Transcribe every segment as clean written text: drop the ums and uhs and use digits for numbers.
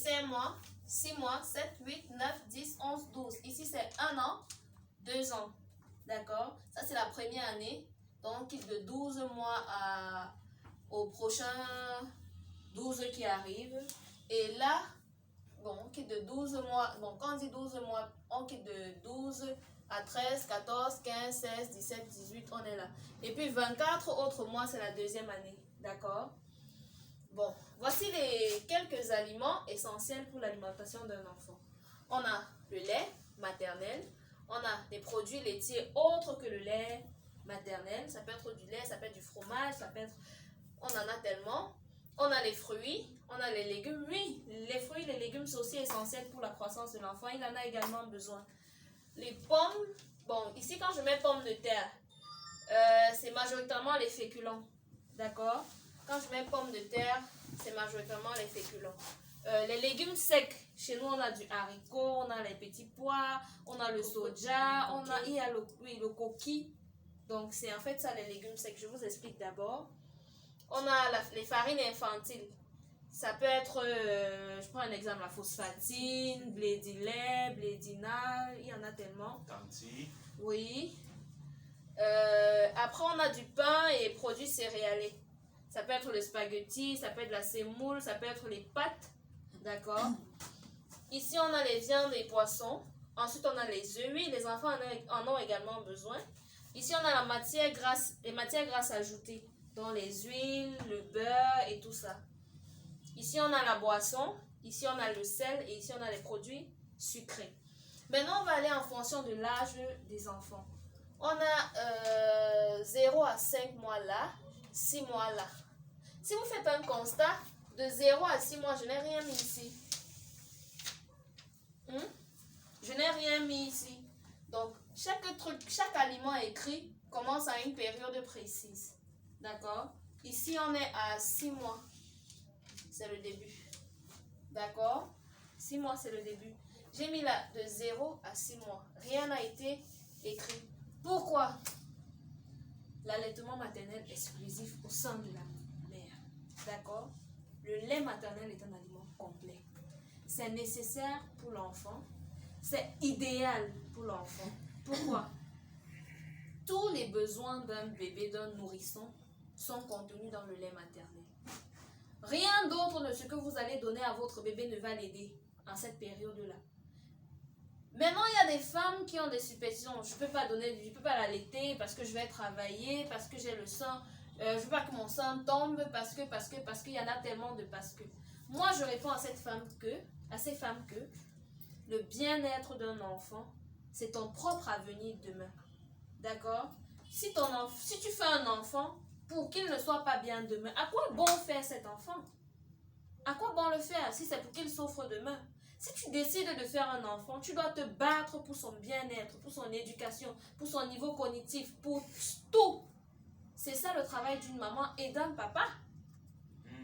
5 mois, 6 mois, 7, 8, 9, 10, 11, 12. Ici, c'est 1 an, 2 ans. D'accord? Ça, c'est la première année. Donc, de 12 mois au prochain 12 qui arrive. Et là, bon, on quitte de 12 mois. Bon, quand on dit 12 mois, on quitte de 12 à 13, 14, 15, 16, 17, 18, on est là. Et puis 24 autres mois, c'est la deuxième année. D'accord? Bon, voici les quelques aliments essentiels pour l'alimentation d'un enfant. On a le lait maternel, on a des produits laitiers autres que le lait maternel. Ça peut être du lait, ça peut être du fromage, ça peut être... On en a tellement. On a les fruits, on a les légumes. Oui, les fruits, les légumes sont aussi essentiels pour la croissance de l'enfant. Il en a également besoin. Les pommes, bon, ici quand je mets pommes de terre, c'est majoritairement les féculents. D'accord? Quand je mets pommes de terre, c'est majoritairement les féculents. Les légumes secs, chez nous on a du haricot, on a les petits pois, on a le soja, il y a le coquille. Donc c'est en fait ça les légumes secs. Je vous explique d'abord. On a les farines infantiles. Ça peut être, je prends un exemple, la phosphatine, blé de lait, blé d'ina, il y en a tellement. Tanti. Oui. Après, on a du pain et produits céréaliers. Ça peut être le spaghetti, ça peut être la semoule, ça peut être les pâtes. D'accord? Ici, on a les viandes et poissons. Ensuite, on a les œufs. Oui, les enfants en ont également besoin. Ici, on a la matière grasse, les matières grasses ajoutées, dont les huiles, le beurre et tout ça. Ici, on a la boisson. Ici, on a le sel. Et ici, on a les produits sucrés. Maintenant, on va aller en fonction de l'âge des enfants. On a 0 à 5 mois là, 6 mois là. Si vous faites un constat, de 0 à 6 mois, je n'ai rien mis ici. Je n'ai rien mis ici. Donc, chaque aliment écrit commence à une période précise. D'accord? Ici, on est à 6 mois. C'est le début. D'accord? 6 mois, c'est le début. J'ai mis là de 0 à 6 mois. Rien n'a été écrit. Pourquoi? L'allaitement maternel exclusif au sein de la mère. D'accord? Le lait maternel est un aliment complet. C'est nécessaire pour l'enfant. C'est idéal pour l'enfant. Pourquoi? Tous les besoins d'un bébé, d'un nourrisson, sont contenus dans le lait maternel. Rien d'autre de ce que vous allez donner à votre bébé ne va l'aider en cette période-là. Maintenant, il y a des femmes qui ont des superstitions. Je ne peux pas l'allaiter parce que je vais travailler, parce que j'ai le sang. Je ne veux pas que mon sang tombe parce qu'il y en a tellement de parce que. Moi, je réponds à ces femmes que le bien-être d'un enfant, c'est ton propre avenir demain. D'accord? Si tu fais un enfant pour qu'il ne soit pas bien demain, à quoi bon faire cet enfant? À quoi bon le faire si c'est pour qu'il souffre demain? Si tu décides de faire un enfant, tu dois te battre pour son bien-être, pour son éducation, pour son niveau cognitif, pour tout. C'est ça le travail d'une maman et d'un papa.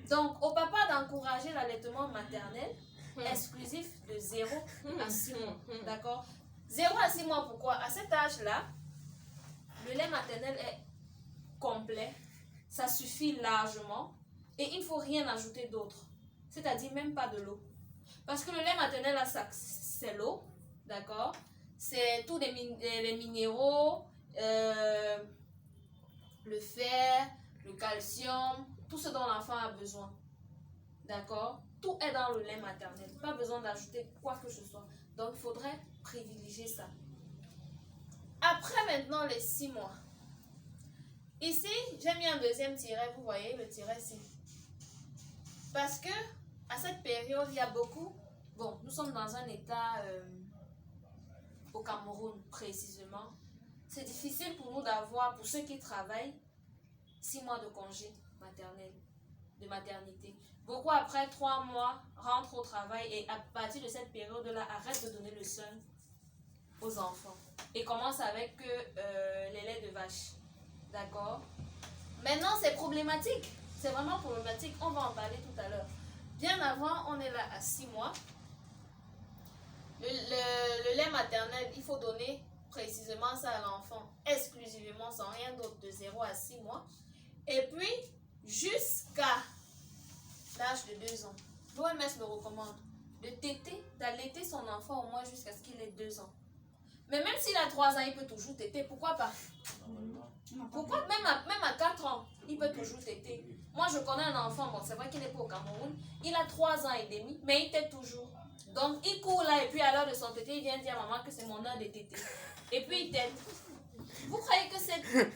Donc, au papa d'encourager l'allaitement maternel exclusif de 0 à 6 mois. D'accord? 0 à 6 mois, pourquoi? À cet âge-là, le lait maternel est complet. Ça suffit largement. Et il ne faut rien ajouter d'autre. C'est-à-dire même pas de l'eau. Parce que le lait maternel, c'est l'eau, d'accord? C'est tous les minéraux, le fer, le calcium, tout ce dont l'enfant a besoin. D'accord? Tout est dans le lait maternel. Pas besoin d'ajouter quoi que ce soit. Donc, il faudrait privilégier ça. Après maintenant les 6 mois. Ici, j'ai mis un deuxième tiret. Vous voyez le tiret-ci. Parce que à cette période, il y a beaucoup... Bon, nous sommes dans un état au Cameroun précisément. C'est difficile pour nous d'avoir, pour ceux qui travaillent, 6 mois de congé maternel, de maternité. Beaucoup après 3 mois rentrent au travail et à partir de cette période-là, arrêtent de donner le sein aux enfants. Et commencent avec les laits de vache. D'accord? Maintenant, c'est problématique. C'est vraiment problématique. On va en parler tout à l'heure. Bien avant, on est là à 6 mois. Le lait maternel, il faut donner précisément ça à l'enfant, exclusivement, sans rien d'autre, de 0 à 6 mois. Et puis, jusqu'à l'âge de 2 ans. L'OMS le recommande. de téter, d'allaiter son enfant au moins jusqu'à ce qu'il ait 2 ans. Mais même s'il a 3 ans, il peut toujours téter. Pourquoi pas? Pourquoi même à 4 ans, il peut toujours téter? Moi, je connais un enfant, bon, c'est vrai qu'il n'est pas au Cameroun, il a 3 ans et demi, mais il tète toujours. Donc, il court là, et puis à l'heure de son tété, il vient dire à maman que c'est mon heure de téter. Et puis, il tète. Vous croyez que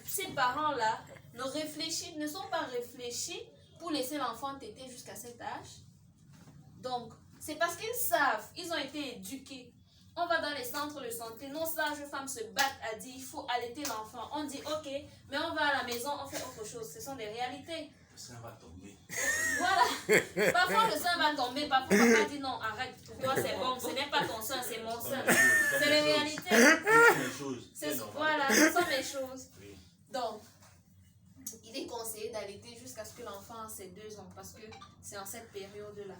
ces parents-là ne sont pas réfléchis pour laisser l'enfant téter jusqu'à cet âge? Donc, c'est parce qu'ils savent, ils ont été éduqués. On va dans les centres de santé, nos sages femmes se battent à dire il faut allaiter l'enfant. On dit ok, mais on va à la maison, on fait autre chose. Ce sont des réalités. Le sein va tomber. Voilà. Parfois le sein va tomber, parfois papa dit non, arrête, pour toi c'est bon, ce n'est pas ton sein, c'est mon sein. C'est les réalités. Voilà, ce sont les choses. Donc, il est conseillé d'allaiter jusqu'à ce que l'enfant ait ses 2 ans, parce que c'est en cette période-là.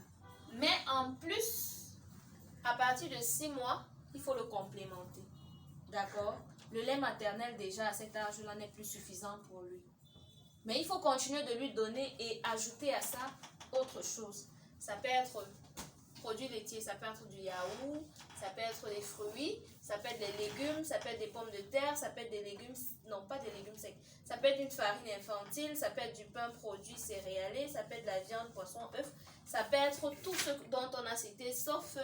Mais en plus, à partir de 6 mois, il faut le complémenter. D'accord? Le lait maternel, déjà, à cet âge-là, n'est plus suffisant pour lui. Mais il faut continuer de lui donner et ajouter à ça autre chose. Ça peut être produits laitiers, ça peut être du yaourt, ça peut être des fruits, ça peut être des légumes, ça peut être des pommes de terre, ça peut être des légumes, non pas des légumes secs, ça peut être une farine infantile, ça peut être du pain produit céréalier, ça peut être de la viande, poisson, œuf, ça peut être tout ce dont on a cité, sauf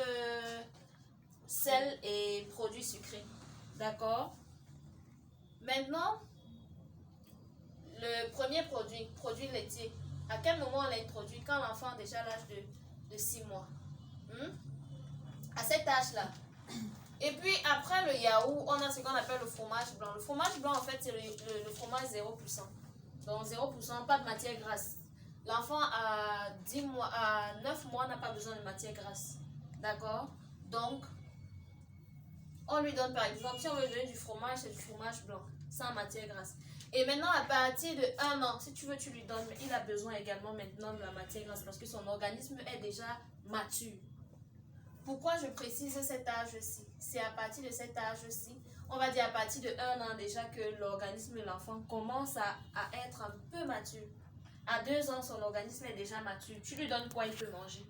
sel et produits sucrés. D'accord? Maintenant, le premier produit laitier, à quel moment on l'introduit? Quand l'enfant a déjà l'âge de 6 mois. À cet âge-là. Et puis après le yaourt, on a ce qu'on appelle le fromage blanc. Le fromage blanc, en fait, c'est le fromage 0%. Donc 0%, pas de matière grasse. L'enfant à 9 mois n'a pas besoin de matière grasse. D'accord? Donc, on lui donne par exemple, si on veut donner du fromage, c'est du fromage blanc, sans matière grasse. Et maintenant, à partir de 1 an, si tu veux, tu lui donnes, mais il a besoin également maintenant de la matière grasse parce que son organisme est déjà mature. Pourquoi je précise cet âge-ci? C'est à partir de cet âge-ci, on va dire à partir de 1 an déjà que l'organisme de l'enfant commence à être un peu mature. À 2 ans, son organisme est déjà mature. Tu lui donnes quoi, il peut manger.